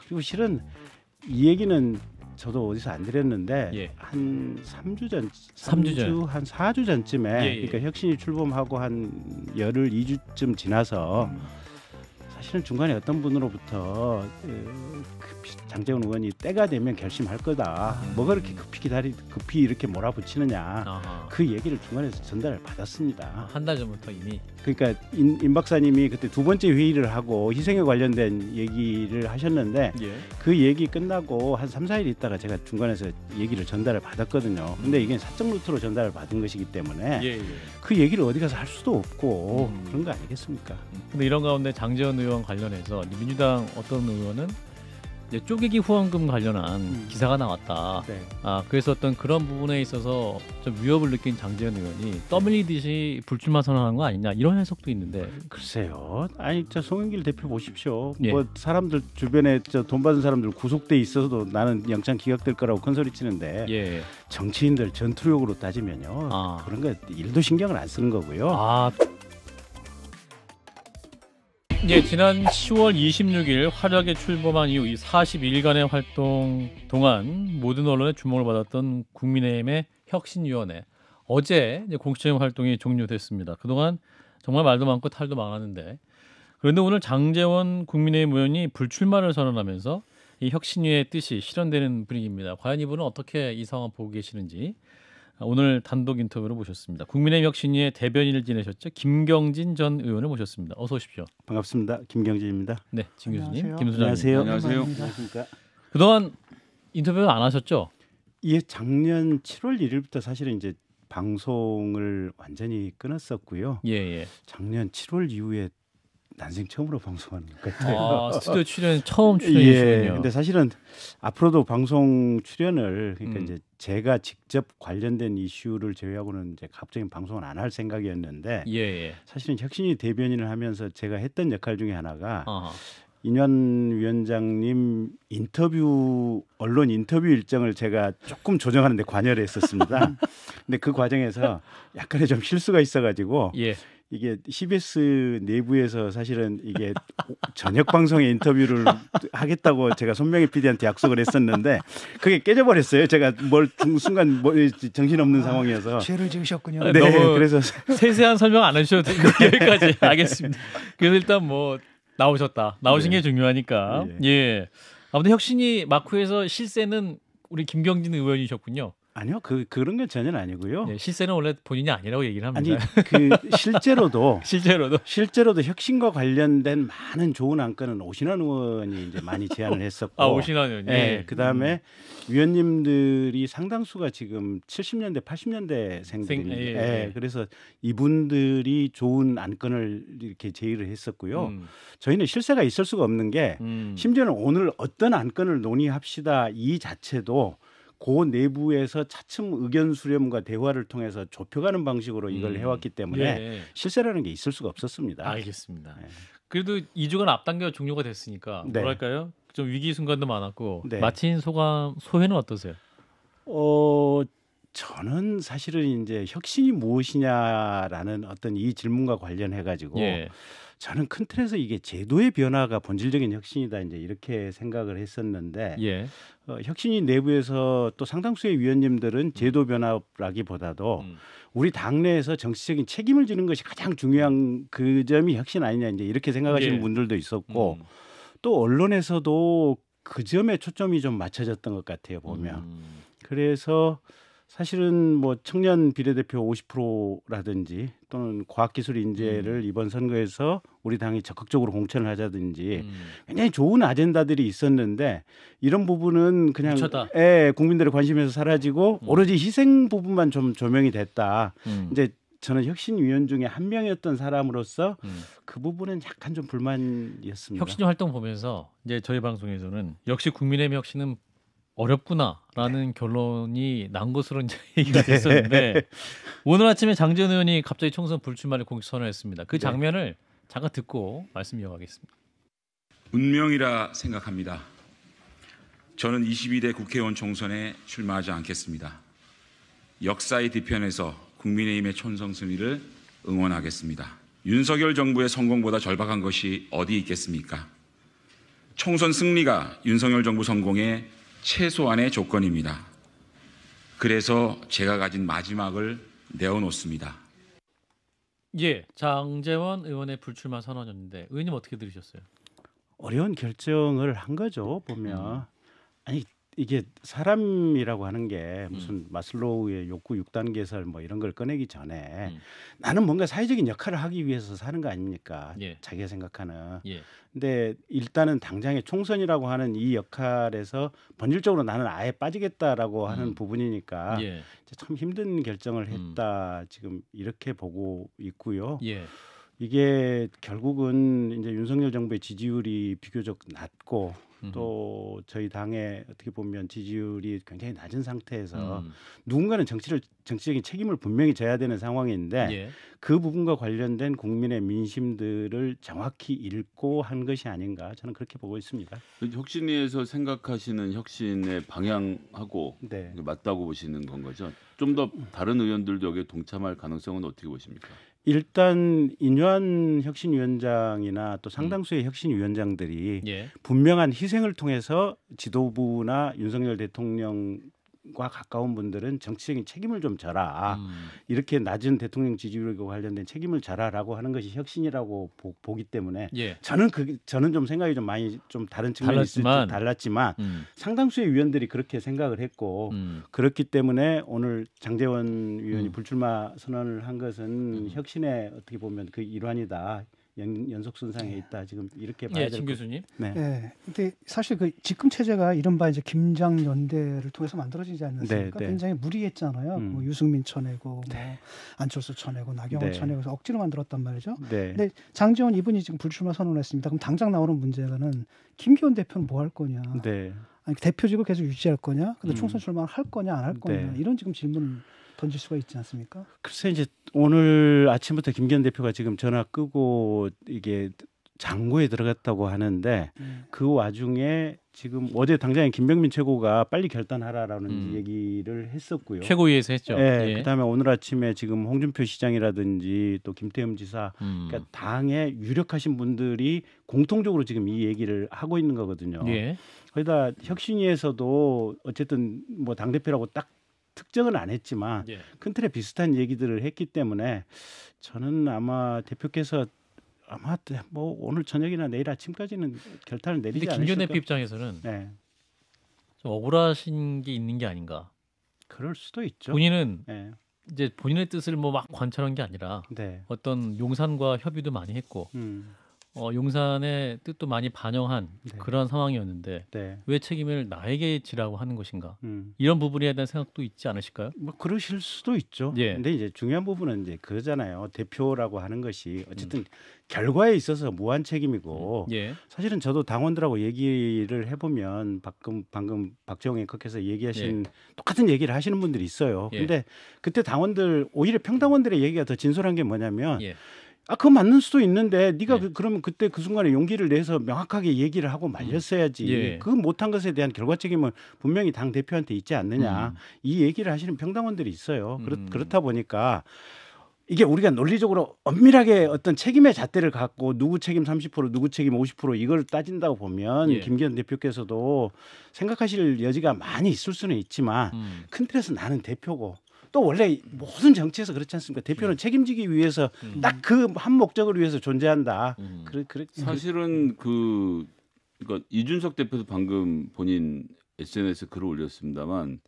그리고 실은 이 얘기는 저도 어디서 안 드렸는데 예. 한 3주 전, 3주 전. 한 4주 전쯤에 그러니까 혁신이 출범하고 한 열흘 2주쯤 지나서 사실은 중간에 어떤 분으로부터 장제원 의원이 때가 되면 결심할 거다. 뭐가 그렇게 급히 이렇게 몰아붙이느냐. 아하. 그 얘기를 중간에서 전달을 받았습니다. 한 달 전부터 이미. 그러니까 임 박사님이 그때 두 번째 회의를 하고 희생에 관련된 얘기를 하셨는데 그 얘기 끝나고 한 3, 4일 있다가 제가 중간에서 얘기를 전달을 받았거든요. 근데 이게 사적 루트로 전달을 받은 것이기 때문에 그 얘기를 어디 가서 할 수도 없고 그런 거 아니겠습니까? 근데 이런 가운데 장제원 의원 관련해서 민주당 어떤 의원은 이제 쪼개기 후원금 관련한 기사가 나왔다. 네. 그래서 어떤 그런 부분에 있어서 좀 위협을 느낀 장제원 의원이 떠밀리듯이 불출마 선언한 거 아니냐 이런 해석도 있는데. 글쎄요. 아니 저 송영길 대표 보십시오. 예. 뭐 사람들 주변에 돈 받은 사람들 구속돼 있어도 나는 영장 기각될 거라고 큰소리 치는데 예. 정치인들 전투력으로 따지면요. 그런 거 일도 신경을 안 쓰는 거고요. 예, 지난 10월 26일 활약에 출범한 이후 이 42일간의 활동 동안 모든 언론의 주목을 받았던 국민의힘의 혁신위원회 어제 이제 공식적인 활동이 종료됐습니다. 그동안 정말 말도 많고 탈도 많았는데 그런데 오늘 장제원 국민의힘 의원이 불출마를 선언하면서 이 혁신위의 뜻이 실현되는 분위기입니다. 과연 이분은 어떻게 이 상황을 보고 계시는지 오늘 단독 인터뷰를 모셨습니다. 국민의힘 혁신위의 대변인을 지내셨죠. 김경진 전 의원을 모셨습니다. 어서 오십시오. 반갑습니다. 김경진입니다. 네, 김 교수님, 김 소장님. 안녕하세요. 안녕하세요. 그동안 인터뷰를 안 하셨죠? 예, 작년 7월 1일부터 사실은 이제 방송을 완전히 끊었었고요. 예. 작년 7월 이후에 난생 처음으로 방송하는 것 같아요. 스튜디오 출연 처음 출연이시군요. 예. 근데 사실은 앞으로도 방송 출연을 그러니까 이제 제가 직접 관련된 이슈를 제외하고는 이제 갑자기 방송을 안 할 생각이었는데 사실은 혁신위 대변인을 하면서 제가 했던 역할 중에 하나가 인현 위원장님 언론 인터뷰 일정을 제가 조금 조정하는 데 관여를 했었습니다. 근데 그 과정에서 약간의 좀 실수가 있어가지고 이게 CBS 내부에서 사실은 이게 저녁 방송에 인터뷰를 하겠다고 제가 손명희 PD한테 약속을 했었는데 그게 깨져버렸어요. 제가 순간 정신없는 상황이어서. 죄를 지으셨군요. 네, 그래서 세세한 설명 안 해주셔도 되고 여기까지 알겠습니다. 그래서 일단 뭐 나오신 게 중요하니까. 아무튼 혁신이 마쿠에서 실세는 우리 김경진 의원이셨군요. 아니요, 그런 건 전혀 아니고요. 네, 실세는 원래 본인이 아니라고 얘기를 합니다. 아니, 실제로도 혁신과 관련된 많은 좋은 안건은 오신환 의원이 이제 많이 제안을 했었고, 오신환 의원이. 네, 그다음에 위원님들이 상당수가 지금 70년대, 80년대 생들인데, 그래서 이분들이 좋은 안건을 이렇게 제의를 했었고요. 저희는 실세가 있을 수가 없는 게, 심지어는 오늘 어떤 안건을 논의합시다 이 자체도. 그 내부에서 차츰 의견 수렴과 대화를 통해서 좁혀가는 방식으로 이걸 해왔기 때문에 실세라는 게 있을 수가 없었습니다. 알겠습니다. 그래도 2주간 앞당겨 종료가 됐으니까 뭐랄까요? 좀 위기 순간도 많았고 마친 소회는 어떠세요? 저는 사실은 이제 혁신이 무엇이냐라는 어떤 이 질문과 관련해 가지고 저는 큰 틀에서 이게 제도의 변화가 본질적인 혁신이다 이제 이렇게 생각을 했었는데 혁신위 내부에서 또 상당수의 위원님들은 제도 변화라기보다도 우리 당내에서 정치적인 책임을 지는 것이 가장 중요한 그 점이 혁신 아니냐 이제 이렇게 생각하시는 분들도 있었고 또 언론에서도 그 점에 초점이 좀 맞춰졌던 것 같아요 보면. 그래서 사실은 뭐 청년 비례대표 50%라든지 또는 과학기술 인재를 이번 선거에서 우리 당이 적극적으로 공천을 하자든지 굉장히 좋은 아젠다들이 있었는데 이런 부분은 그냥 국민들의 관심에서 사라지고 오로지 희생 부분만 좀 조명이 됐다. 이제 저는 혁신위원 중에 한 명이었던 사람으로서 그 부분은 약간 좀 불만이었습니다. 혁신 활동 보면서 이제 저희 방송에서는 역시 국민의힘 혁신은 어렵구나라는 결론이 난 것으로 이제 얘기가 됐었는데 오늘 아침에 장제원 의원이 갑자기 총선 불출마를 공식 선언했습니다. 그 장면을 잠깐 듣고 말씀 이어가겠습니다. 운명이라 생각합니다. 저는 22대 국회의원 총선에 출마하지 않겠습니다. 역사의 뒤편에서 국민의힘의 촌성 승리를 응원하겠습니다. 윤석열 정부의 성공보다 절박한 것이 어디 있겠습니까? 총선 승리가 윤석열 정부 성공의 최소한의 조건입니다. 그래서 제가 가진 마지막을 내어놓습니다. 예, 장제원 의원의 불출마 선언이었는데 의원님 어떻게 들으셨어요? 어려운 결정을 한 거죠. 보면 아니 이게 사람이라고 하는 게 무슨 마슬로우의 욕구 6단계 개설 뭐 이런 걸 꺼내기 전에 나는 뭔가 사회적인 역할을 하기 위해서 사는 거 아닙니까? 예. 자기가 생각하는. 예. 근데 일단은 당장의 총선이라고 하는 이 역할에서 본질적으로 나는 아예 빠지겠다라고 하는 부분이니까 예. 참 힘든 결정을 했다. 지금 이렇게 보고 있고요. 예. 이게 결국은 이제 윤석열 정부의 지지율이 비교적 낮고 또 저희 당의 어떻게 보면 지지율이 굉장히 낮은 상태에서 누군가는 정치적인 책임을 분명히 져야 되는 상황인데 예. 그 부분과 관련된 국민의 민심들을 정확히 읽고 한 것이 아닌가 저는 그렇게 보고 있습니다. 혁신위에서 생각하시는 혁신의 방향하고 네. 맞다고 보시는 건 거죠? 좀 더 다른 의원들도 여기에 동참할 가능성은 어떻게 보십니까? 일단 인유한 혁신위원장이나 또 상당수의 혁신위원장들이 예. 분명한 희생을 통해서 지도부나 윤석열 대통령과 가까운 분들은 정치적인 책임을 좀 져라. 이렇게 낮은 대통령 지지율과 관련된 책임을 져라라고 하는 것이 혁신이라고 보기 때문에 예. 저는 좀 생각이 좀 많이 좀 다른 측면이 달랐지만 상당수의 위원들이 그렇게 생각을 했고 그렇기 때문에 오늘 장제원 위원이 불출마 선언을 한 것은 혁신의 어떻게 보면 그 일환이다. 연속선상에 있다. 지금 이렇게 봐야 될 진 교수님. 네. 네. 근데 사실 그 집권 체제가 이른바 이제 김장 연대를 통해서 만들어지지 않습니까? 네. 굉장히 무리했잖아요. 뭐 유승민 쳐내고 뭐 안철수 쳐내고 나경원 쳐내고 해서 억지로 만들었단 말이죠. 네. 근데 장제원 이분이 지금 불출마 선언했습니다. 그럼 당장 나오는 문제는 김기현 대표는 뭐 할 거냐? 네. 아니, 대표직을 계속 유지할 거냐? 근데 총선 출마를 할 거냐 안 할 거냐? 네. 이런 지금 질문 던질 수가 있지 않습니까? 글쎄 이제 오늘 아침부터 김기현 대표가 지금 전화 끄고 이게 장고에 들어갔다고 하는데 그 와중에 지금 어제 당장에 김병민 최고가 빨리 결단하라라는 얘기를 했었고요. 최고위에서 했죠. 네, 예. 그다음에 오늘 아침에 지금 홍준표 시장이라든지 또 김태흠 지사, 그러니까 당에 유력하신 분들이 공통적으로 지금 이 얘기를 하고 있는 거거든요. 예. 거기다 혁신위에서도 어쨌든 뭐 당 대표라고 딱 특정은 안 했지만 예. 큰 틀에 비슷한 얘기들을 했기 때문에 저는 아마 대표께서 아마 뭐 오늘 저녁이나 내일 아침까지는 결단을 내리지 않으실까. 김기현 대표 입장에서는 네. 좀 억울하신 게 있는 게 아닌가. 그럴 수도 있죠. 본인은 네. 이제 본인의 뜻을 뭐 막 관철한 게 아니라 네. 어떤 용산과 협의도 많이 했고 용산의 뜻도 많이 반영한 그런 상황이었는데 왜 책임을 나에게 지라고 하는 것인가? 이런 부분에 대한 생각도 있지 않으실까요? 뭐 그러실 수도 있죠. 예. 근데 이제 중요한 부분은 이제 그러잖아요. 대표라고 하는 것이 어쨌든 결과에 있어서 무한 책임이고 예. 사실은 저도 당원들하고 얘기를 해보면 방금 박재홍 앵커께서 얘기하신 똑같은 얘기를 하시는 분들이 있어요. 근데 그때 당원들 오히려 평당원들의 얘기가 더 진솔한 게 뭐냐면 그거 맞는 수도 있는데 네가 그러면 그때 그 순간에 용기를 내서 명확하게 얘기를 하고 말렸어야지. 그 못한 것에 대한 결과 책임은 분명히 당 대표한테 있지 않느냐. 이 얘기를 하시는 평당원들이 있어요. 그렇다 보니까 이게 우리가 논리적으로 엄밀하게 어떤 책임의 잣대를 갖고 누구 책임 30% 누구 책임 50% 이걸 따진다고 보면 김기현 대표께서도 생각하실 여지가 많이 있을 수는 있지만 큰 틀에서 나는 대표고 또 원래 모든 정치에서 그렇지 않습니까? 대표는 책임지기 위해서 딱 그 한 목적을 위해서 존재한다. 사실은 그러니까 이준석 대표도 방금 본인 SNS에 글을 올렸습니다만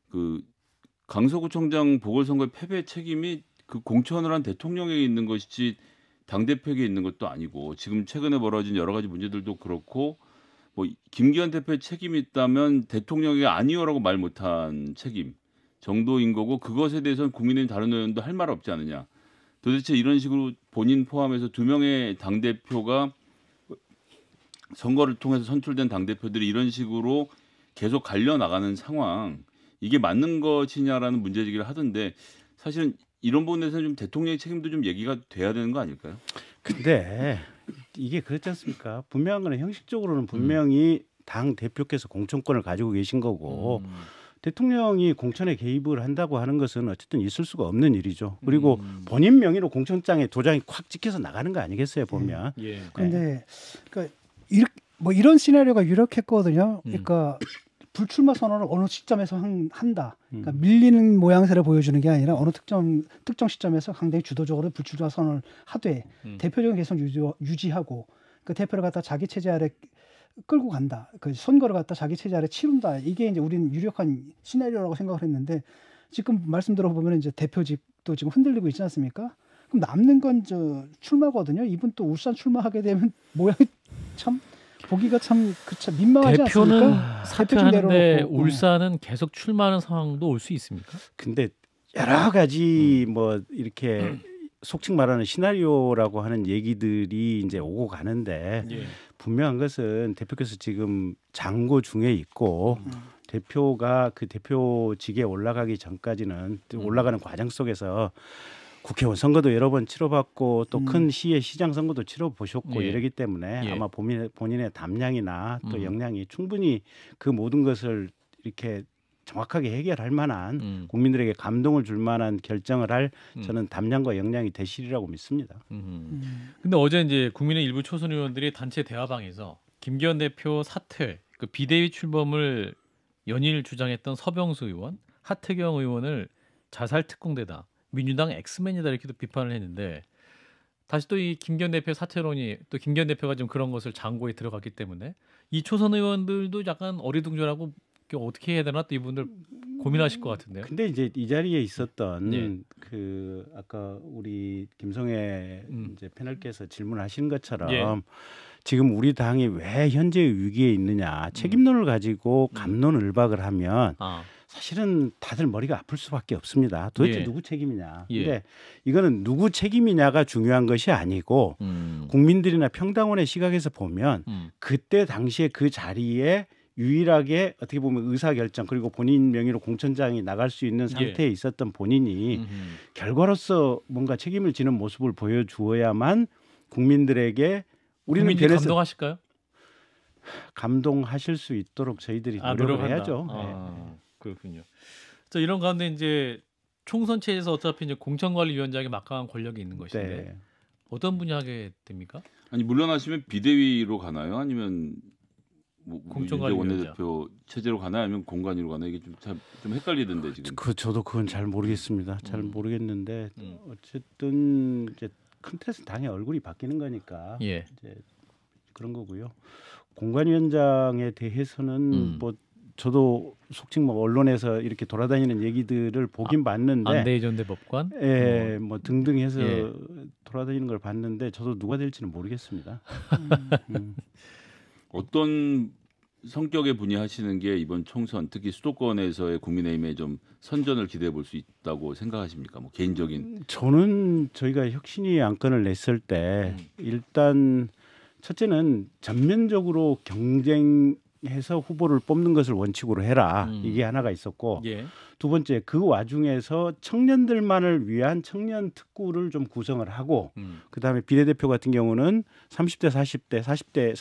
그 강서구청장 보궐선거의 패배 책임이 그 공천을 한 대통령에게 있는 것이지 당 대표에게 있는 것도 아니고 지금 최근에 벌어진 여러 가지 문제들도 그렇고 뭐 김기현 대표의 책임이 있다면 대통령에게 아니요라고 말 못한 책임. 정도인 거고 그것에 대해서는 국민의힘 다른 의원도 할 말 없지 않느냐. 도대체 이런 식으로 본인 포함해서 2명의 당대표가 선거를 통해서 선출된 당대표들이 이런 식으로 계속 갈려나가는 상황 이게 맞는 것이냐라는 문제제기를 하던데 사실은 이런 부분에서는 좀 대통령의 책임도 좀 얘기가 돼야 되는 거 아닐까요? 근데 이게 그렇지 않습니까? 분명한 거는 형식적으로는 분명히 당 대표께서 공천권을 가지고 계신 거고 대통령이 공천에 개입을 한다고 하는 것은 어쨌든 있을 수가 없는 일이죠. 그리고 본인 명의로 공천장에 도장이 콱 찍혀서 나가는 거 아니겠어요, 보면. 그런데 그러니까 뭐 이런 시나리오가 유력했거든요. 그러니까 불출마 선언을 어느 시점에서 한다. 그러니까 밀리는 모양새를 보여주는 게 아니라 어느 특정 시점에서 상당히 주도적으로 불출마 선언을 하되 대표적인 계속 유지하고 그 대표를 갖다 자기 체제 아래 끌고 간다. 그 선거를 갖다 자기 체제 아래 치른다. 이게 이제 우리는 유력한 시나리오라고 생각을 했는데 지금 말씀 들어보면 이제 대표직도 지금 흔들리고 있지 않습니까? 그럼 남는 건 저 출마거든요. 이분 또 울산 출마하게 되면 모양이 참 보기가 참 민망하지 대표는 않습니까? 사퇴하는데 울산은 계속 출마하는 상황도 올 수 있습니까? 근데 여러 가지 뭐 이렇게 속칭 말하는 시나리오라고 하는 얘기들이 이제 오고 가는데 분명한 것은 대표께서 지금 장고 중에 있고 대표가 그 대표직에 올라가기 전까지는 올라가는 과정 속에서 국회의원 선거도 여러 번 치러봤고 또 큰 시의 시장 선거도 치러보셨고 이러기 때문에 아마 본인의 담량이나 또 역량이 충분히 그 모든 것을 이렇게 정확하게 해결할 만한 국민들에게 감동을 줄 만한 결정을 할 저는 담량과 역량이 되시리라고 믿습니다. 근데 어제 이제 국민의 일부 초선 의원들이 단체 대화방에서 김기현 대표 사퇴, 그 비대위 출범을 연일 주장했던 서병수 의원, 하태경 의원을 자살 특공대다, 민주당 엑스맨이다 이렇게도 비판을 했는데 다시 또 이 김기현 대표 사퇴론이 또 김기현 대표가 좀 그런 것을 장고에 들어갔기 때문에 이 초선 의원들도 약간 어리둥절하고 어떻게 해야 되나 또 이분들 고민하실 것 같은데요. 근데 이제 이 자리에 있었던 그 아까 우리 김성애 이제 패널께서 질문하신 것처럼 지금 우리 당이 왜 현재의 위기에 있느냐 책임론을 가지고 갑론을박을 하면 사실은 다들 머리가 아플 수밖에 없습니다. 도대체 누구 책임이냐. 근데 이거는 누구 책임이냐가 중요한 것이 아니고 국민들이나 평당원의 시각에서 보면 그때 당시에 그 자리에 유일하게 어떻게 보면 의사결정 그리고 본인 명의로 공천장이 나갈 수 있는 상태에 있었던 본인이 결과로서 뭔가 책임을 지는 모습을 보여주어야만 국민들에게 우리는 국민이 감동하실까요? 감동하실 수 있도록 저희들이 노력을 해야죠. 그렇군요. 자, 이런 가운데 이제 총선체에서 어차피 이제 공천관리위원장에 막강한 권력이 있는 것인데 어떤 분이 하게 됩니까? 아니 물러나시면 비대위로 가나요? 아니면 뭐 원내대표 체제로 가나요? 아니면 공관위로 가나요? 이게 좀 헷갈리던데 지금. 저도 그건 잘 모르겠습니다. 잘 모르겠는데 어쨌든 이제 큰 틀에서 당의 얼굴이 바뀌는 거니까 이제 그런 거고요. 공관위원장에 대해서는 뭐 저도 속칭 뭐 언론에서 이렇게 돌아다니는 얘기들을 보긴 봤는데 안대희 전 대법관, 뭐 등등 해서 돌아다니는 걸 봤는데 저도 누가 될지는 모르겠습니다. 어떤 성격의 분이 하시는 게 이번 총선 특히 수도권에서의 국민의힘에 좀 선전을 기대해 볼 수 있다고 생각하십니까? 뭐 개인적인 저는 저희가 혁신위 안건을 냈을 때 일단 첫째는 전면적으로 경쟁해서 후보를 뽑는 것을 원칙으로 해라. 이게 하나가 있었고 두 번째 그 와중에서 청년들만을 위한 청년 특구를 좀 구성을 하고 그다음에 비례대표 같은 경우는 30대, 40대, 40대,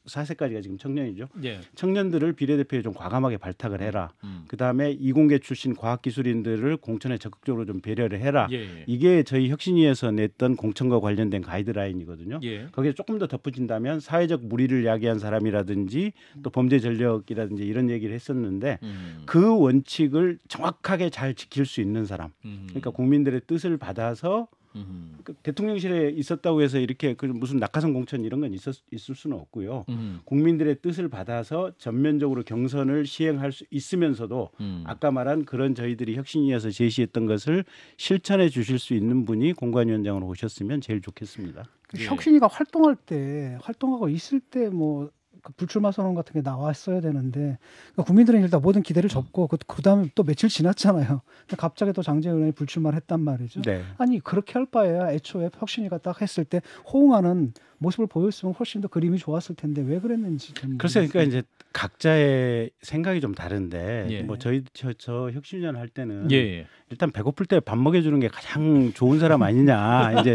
44세까지가 지금 청년이죠. 청년들을 비례대표에 좀 과감하게 발탁을 해라. 그다음에 이공계 출신 과학기술인들을 공천에 적극적으로 좀 배려를 해라. 이게 저희 혁신위에서 냈던 공천과 관련된 가이드라인이거든요. 거기에 조금 더 덧붙인다면 사회적 물의를 야기한 사람이라든지 또 범죄 전력이라든지 이런 얘기를 했었는데 그 원칙을 정확하게 잘 지킬 수 있는 사람. 그러니까 국민들의 뜻을 받아서 그 대통령실에 있었다고 해서 이렇게 그 무슨 낙하산 공천 이런 건 있을 수는 없고요. 국민들의 뜻을 받아서 전면적으로 경선을 시행할 수 있으면서도 아까 말한 그런 저희들이 혁신위에서 제시했던 것을 실천해 주실 수 있는 분이 공관위원장으로 오셨으면 제일 좋겠습니다. 혁신위가 활동하고 있을 때 뭐 그 불출마 선언 같은 게 나왔어야 되는데 그러니까 국민들은 일단 모든 기대를 접고 그다음에 또 며칠 지났잖아요. 근데 갑자기 또 장제원 의원이 불출마를 했단 말이죠. 아니 그렇게 할 바에야 애초에 혁신위가 딱 했을 때 호응하는 모습을 보였으면 훨씬 더 그림이 좋았을 텐데 왜 그랬는지 글쎄 그러니까 이제 각자의 생각이 좀 다른데 뭐 저 혁신위원 할 때는 일단 배고플 때 밥 먹여주는 게 가장 좋은 사람 아니냐 이제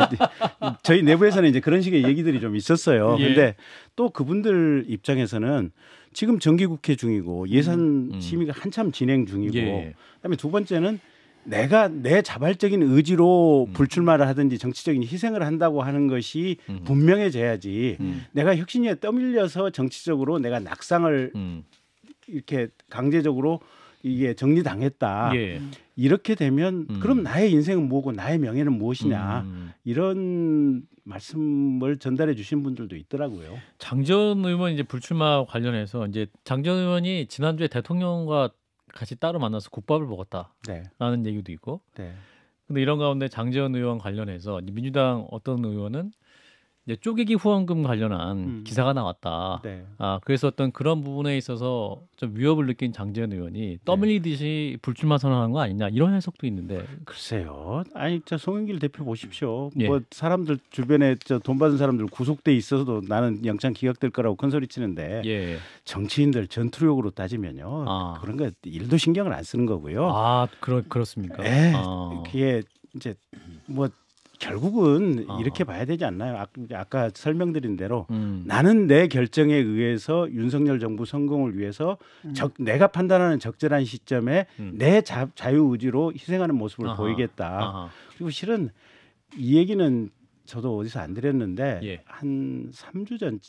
저희 내부에서는 이제 그런 식의 얘기들이 좀 있었어요. 근데 또 그분들 입장에서는 지금 정기국회 중이고 예산 심의가 한참 진행 중이고 그다음에 두 번째는 내가 내 자발적인 의지로 불출마를 하든지 정치적인 희생을 한다고 하는 것이 분명해져야지 내가 혁신위에 떠밀려서 정치적으로 내가 낙상을 이렇게 강제적으로 이게 정리당했다. 예. 이렇게 되면 그럼 나의 인생은 뭐고 나의 명예는 무엇이냐 이런 말씀을 전달해 주신 분들도 있더라고요. 장재원 의원 이제 불출마 관련해서 이제 장재원 의원이 지난주에 대통령과 같이 따로 만나서 국밥을 먹었다라는 네. 얘기도 있고. 네. 근데 이런 가운데 장재원 의원 관련해서 민주당 어떤 의원은 이제 쪼개기 후원금 관련한 기사가 나왔다. 네. 그래서 어떤 그런 부분에 있어서 좀 위협을 느낀 장재원 의원이 떠밀리듯이 불출마 선언한 거 아니냐 이런 해석도 있는데. 글쎄요. 아니 저 송영길 대표 보십시오. 예. 뭐 사람들 주변에 저 돈 받은 사람들 구속돼 있어서도 나는 영장 기각될 거라고 큰 소리 치는데 예. 정치인들 전투력으로 따지면요. 그런 거 일도 신경을 안 쓰는 거고요. 그렇습니까? 네. 그게 이제 뭐 결국은 이렇게 봐야 되지 않나요? 아까 설명드린 대로 나는 내 결정에 의해서 윤석열 정부 성공을 위해서 내가 판단하는 적절한 시점에 내 자유의지로 희생하는 모습을 보이겠다. 그리고 실은 이 얘기는 저도 어디서 안 드렸는데 예. 한 3주 전,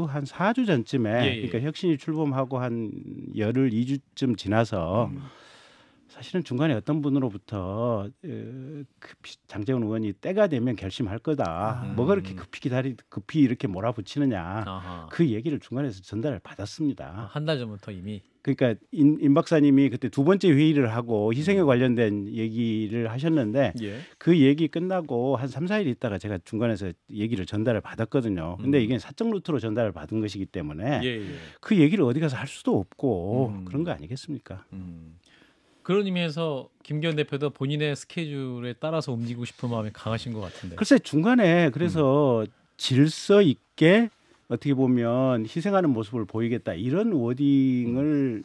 한 4주 전쯤에 예. 그러니까 혁신이 출범하고 한 열흘 2주쯤 지나서 사실은 중간에 어떤 분으로부터 장재원 의원이 때가 되면 결심할 거다. 뭐가 그렇게 급히 이렇게 몰아붙이느냐. 그 얘기를 중간에서 전달을 받았습니다. 한 달 전부터 이미. 그러니까 임 박사님이 그때 두 번째 회의를 하고 희생에 관련된 얘기를 하셨는데 그 얘기 끝나고 한 3, 4일 있다가 제가 중간에서 얘기를 전달을 받았거든요. 근데 이게 사적 루트로 전달을 받은 것이기 때문에 그 얘기를 어디 가서 할 수도 없고 그런 거 아니겠습니까? 그런 의미에서 김기현 대표도 본인의 스케줄에 따라서 움직이고 싶은 마음이 강하신 것 같은데. 글쎄 중간에 그래서 질서 있게 어떻게 보면 희생하는 모습을 보이겠다 이런 워딩을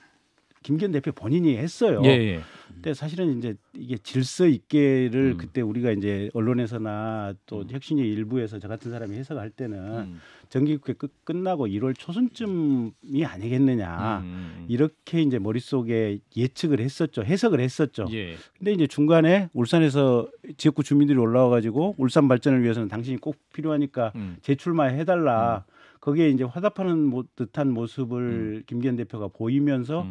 김기현 대표 본인이 했어요. 근데 사실은 이제 이게 질서 있게를 그때 우리가 이제 언론에서나 또 혁신위 일부에서 저 같은 사람이 해석할 때는 정기국회 끝나고 1월 초순쯤이 아니겠느냐 이렇게 이제 머릿속에 예측을 했었죠. 해석을 했었죠. 근데 이제 중간에 울산에서 지역구 주민들이 올라와 가지고 울산 발전을 위해서는 당신이 꼭 필요하니까 재출마해 달라. 거기에 이제 화답하는 듯한 모습을 김기현 대표가 보이면서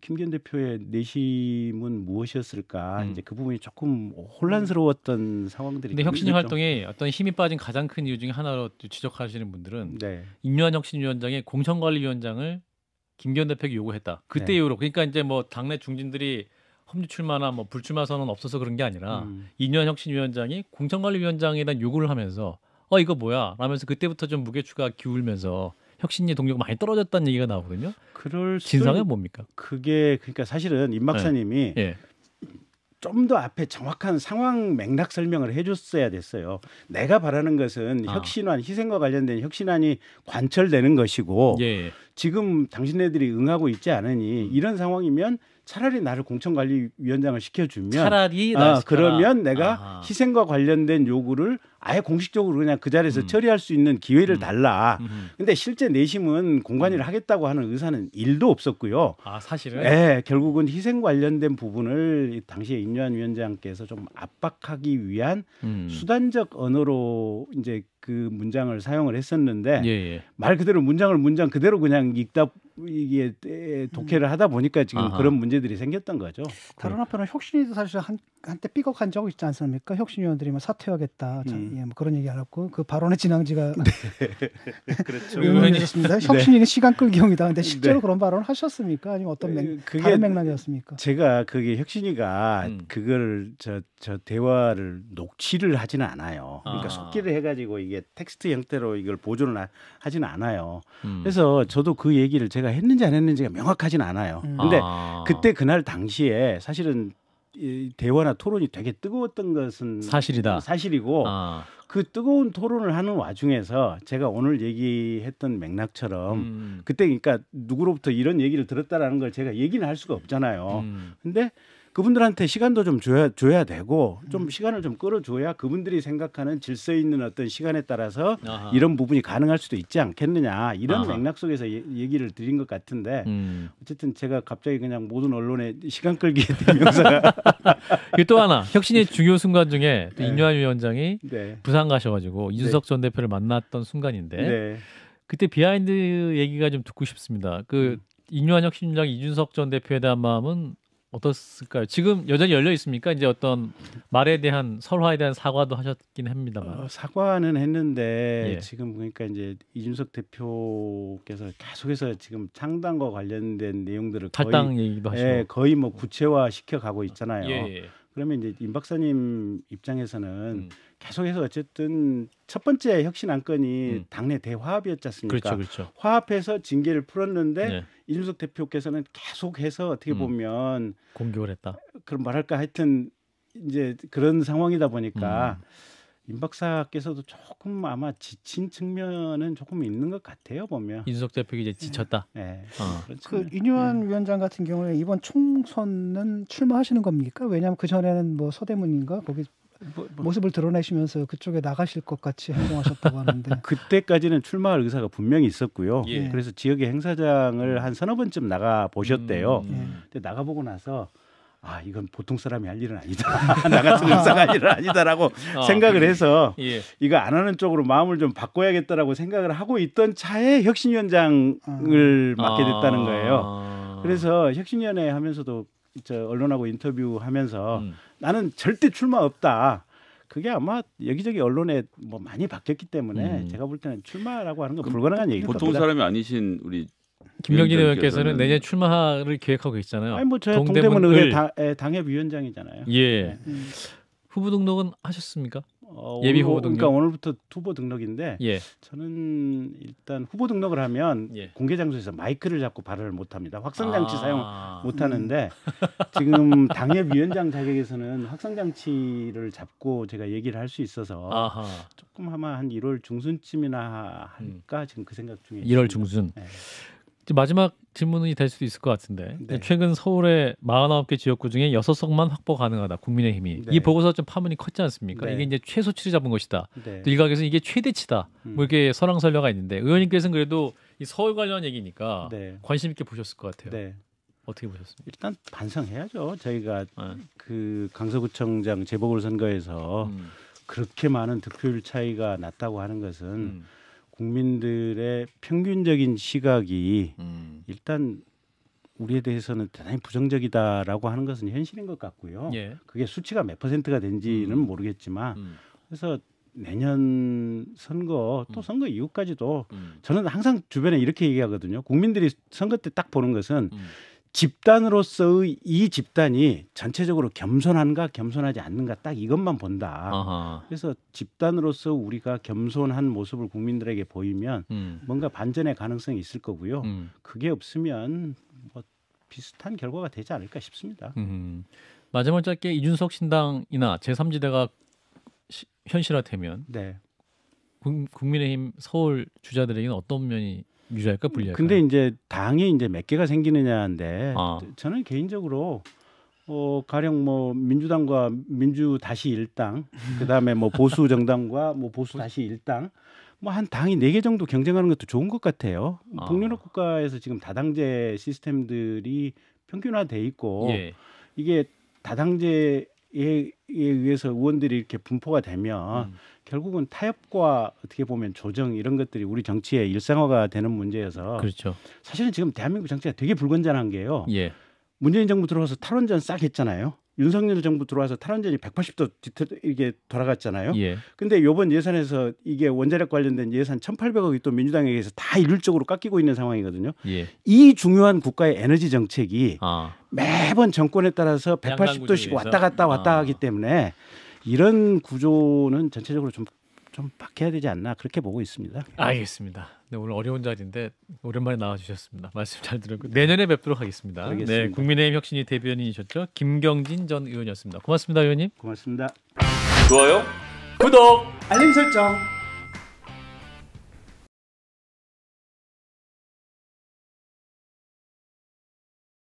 김기현 대표의 내심은 무엇이었을까? 이제 그 부분이 조금 혼란스러웠던 상황들이. 근데 혁신위 활동에 어떤 힘이 빠진 가장 큰 이유 중에 하나로 지적하시는 분들은 임요한 혁신위원장의 공천관리위원장을 김기현 대표에게 요구했다. 그때 이후로 그러니까 이제 뭐 당내 중진들이 험지 출마나 뭐 불출마 선언 없어서 그런 게 아니라 임요한 혁신위원장이 공천관리위원장에 대한 요구를 하면서 이거 뭐야? 라면서 그때부터 좀 무게추가 기울면서 혁신위 동료가 많이 떨어졌다는 얘기가 나오거든요. 그럴 진상은 뭡니까? 그게 그러니까 사실은 임 박사님이 좀 더 앞에 정확한 상황 맥락 설명을 해줬어야 됐어요. 내가 바라는 것은 혁신안, 희생과 관련된 혁신안이 관철되는 것이고 지금 당신네들이 응하고 있지 않으니 이런 상황이면 차라리 나를 공천관리위원장을 시켜주면 차라리 그러면 내가 희생과 관련된 요구를 아예 공식적으로 그냥 그 자리에서 처리할 수 있는 기회를 달라. 근데 실제 내심은 공관위를 하겠다고 하는 의사는 1도 없었고요. 사실은? 네, 결국은 희생 관련된 부분을 당시에 임요한 위원장께서 좀 압박하기 위한 수단적 언어로 이제 그 문장을 사용을 했었는데 말 그대로 문장 그대로 그냥 읽다 이게 독해를 하다 보니까 지금 그런 문제들이 생겼던 거죠. 다른 한편은 혁신위도 사실 한때 삐걱한 적 있지 않습니까? 혁신위원들이 뭐 사퇴하겠다, 뭐 그런 얘기 하고 그 발언의 진앙지가 그렇죠. 유명해졌습니다. 혁신위는 시간 끌기용이다. 근데 실제로 그런 발언을 하셨습니까? 아니면 어떤 다른 맥락이었습니까? 제가 그게 혁신위가 그걸 저 대화를 녹취를 하지는 않아요. 그러니까 속기를 해가지고 이게 텍스트 형태로 이걸 보존을 하지는 않아요. 그래서 저도 그 얘기를 제가 했는지 안 했는지가 명확하지는 않아요. 근데 그때 그날 당시에 사실은 이 대화나 토론이 되게 뜨거웠던 것은 사실이고 그 뜨거운 토론을 하는 와중에서 제가 오늘 얘기했던 맥락처럼 그때 그러니까 누구로부터 이런 얘기를 들었다라는 걸 제가 얘기는 할 수가 없잖아요. 근데 그분들한테 시간도 좀 줘야 되고 좀 시간을 좀 끌어줘야 그분들이 생각하는 질서 있는 어떤 시간에 따라서 아하. 이런 부분이 가능할 수도 있지 않겠느냐 이런 아하. 맥락 속에서 얘기를 드린 것 같은데 어쨌든 제가 갑자기 그냥 모든 언론에 시간 끌기의 대명사가 또 하나 혁신의 중요 순간 중에 또 인요한 위원장이 네. 부산 가셔가지고 이준석 전 대표를 만났던 순간인데 네. 그때 비하인드 얘기가 좀 듣고 싶습니다. 그 인요한 혁신위원장 이준석 전 대표에 대한 마음은 어떻을까요? 지금 여전히 열려 있습니까? 이제 어떤 말에 대한 설화에 대한 사과도 하셨긴 합니다만 사과는 했는데 예. 지금 보니까 이제 이준석 대표께서 계속해서 지금 창당과 관련된 내용들을 탈당 얘기도 하시고 거의 뭐 구체화 시켜가고 있잖아요. 예. 그러면 이제 임 박사님 입장에서는 계속해서 어쨌든 첫 번째 혁신 안건이 당내 대화합이었지 않습니까? 그렇죠. 화합해서 징계를 풀었는데 네. 이준석 대표께서는 계속해서 어떻게 보면 공격을 했다. 그럼 말할까 하여튼 이제 그런 상황이다 보니까 임 박사께서도 조금 아마 지친 측면은 조금 있는 것 같아요 보면. 이준석 대표가 이제 지쳤다. 네. 그 인요한 위원장 같은 경우에 이번 총선은 출마하시는 겁니까? 왜냐하면 그 전에는 뭐 서대문인가 거기 모습을 드러내시면서 그쪽에 나가실 것 같이 행동하셨다고 하는데 그때까지는 출마할 의사가 분명히 있었고요. 예. 그래서 지역의 행사장을 한 서너 번쯤 나가 보셨대요. 근데 나가 보고 나서 아 이건 보통 사람이 할 일은 아니다. 나 같은 의사가 할 일은 아니다라고 생각을 해서 예. 이거 안 하는 쪽으로 마음을 좀 바꿔야겠다라고 생각을 하고 있던 차에 혁신위원장을 맡게 됐다는 거예요. 그래서 혁신위원회 하면서도 언론하고 인터뷰하면서 나는 절대 출마 없다. 그게 아마 여기저기 언론에 뭐 많이 바뀌었기 때문에 제가 볼 때는 출마라고 하는 건 불가능한 얘기일 겁니다. 보통 사람이 아니신 우리 김경진 의원께서는 내년 출마를 계획하고 계시잖아요. 아니 뭐 제가 동대문 의회 당협위원장이잖아요. 예. 네. 후보 등록은 하셨습니까? 예비 후보 등록. 그러니까 오늘부터 후보 등록인데 예. 저는 일단 후보 등록을 하면 공개 장소에서 마이크를 잡고 발언을 못 합니다. 확성 장치 사용 못 하는데 지금 당협위원장 자격에서는 확성 장치를 잡고 제가 얘기를 할 수 있어서 아하. 조금 아마 한 1월 중순쯤이나 할까 지금 그 생각 중에 1월 있습니다. 중순. 네. 마지막 질문이 될 수도 있을 것 같은데 네. 최근 서울의 49개 지역구 중에 6석만 확보 가능하다. 국민의힘이. 이 보고서 좀 파문이 컸지 않습니까? 이게 이제 최소치를 잡은 것이다. 또 일각에서는 이게 최대치다. 뭐 이렇게 설왕설래가 있는데 의원님께서는 그래도 이 서울 관련 얘기니까 관심 있게 보셨을 것 같아요. 어떻게 보셨습니까? 일단 반성해야죠. 저희가 그 강서구청장 재보궐선거에서 그렇게 많은 득표율 차이가 났다고 하는 것은 국민들의 평균적인 시각이 일단 우리에 대해서는 대단히 부정적이다라고 하는 것은 현실인 것 같고요. 그게 수치가 몇 %가 된지는 모르겠지만 그래서 내년 선거 또 선거 이후까지도 저는 항상 주변에 이렇게 얘기하거든요. 국민들이 선거 때 딱 보는 것은 집단으로서의 이 집단이 전체적으로 겸손한가 겸손하지 않는가 딱 이것만 본다. 아하. 그래서 집단으로서 우리가 겸손한 모습을 국민들에게 보이면 뭔가 반전의 가능성이 있을 거고요. 그게 없으면 뭐 비슷한 결과가 되지 않을까 싶습니다. 마지막 짧게 이준석 신당이나 제3지대가 현실화되면 국민의힘 서울 주자들에게는 어떤 면이 유리할까 불리할까? 근데 이제 당이 이제 몇 개가 생기느냐인데 저는 개인적으로 가령 뭐 민주당과 민주 다시 일당, 그다음에 뭐 보수 정당과 뭐 보수 다시 일당, 뭐 한 당이 4개 정도 경쟁하는 것도 좋은 것 같아요. 북유럽 국가에서 지금 다당제 시스템들이 평균화돼 있고 이게 다당제에 의해서 의원들이 이렇게 분포가 되면 결국은 타협과 어떻게 보면 조정 이런 것들이 우리 정치의 일상화가 되는 문제여서 그렇죠. 사실은 지금 대한민국 정치가 되게 불건전한 게요. 문재인 정부 들어와서 탈원전 싹 했잖아요. 윤석열 정부 들어와서 탈원전이 180도 이게 돌아갔잖아요. 근데 이번 예산에서 이게 원자력 관련된 예산 1,800억이 또 민주당에 의해서 다 일률적으로 깎이고 있는 상황이거든요. 이 중요한 국가의 에너지 정책이 매번 정권에 따라서 180도씩 왔다 갔다 하기 때문에 이런 구조는 전체적으로 좀 바뀌어야 되지 않나 그렇게 보고 있습니다. 알겠습니다. 네, 오늘 어려운 자리인데 오랜만에 나와주셨습니다. 말씀 잘 들었고 내년에 뵙도록 하겠습니다. 네, 국민의힘 혁신위 대변인이셨죠. 김경진 전 의원이었습니다. 고맙습니다, 의원님. 고맙습니다. 좋아요, 구독, 알림 설정.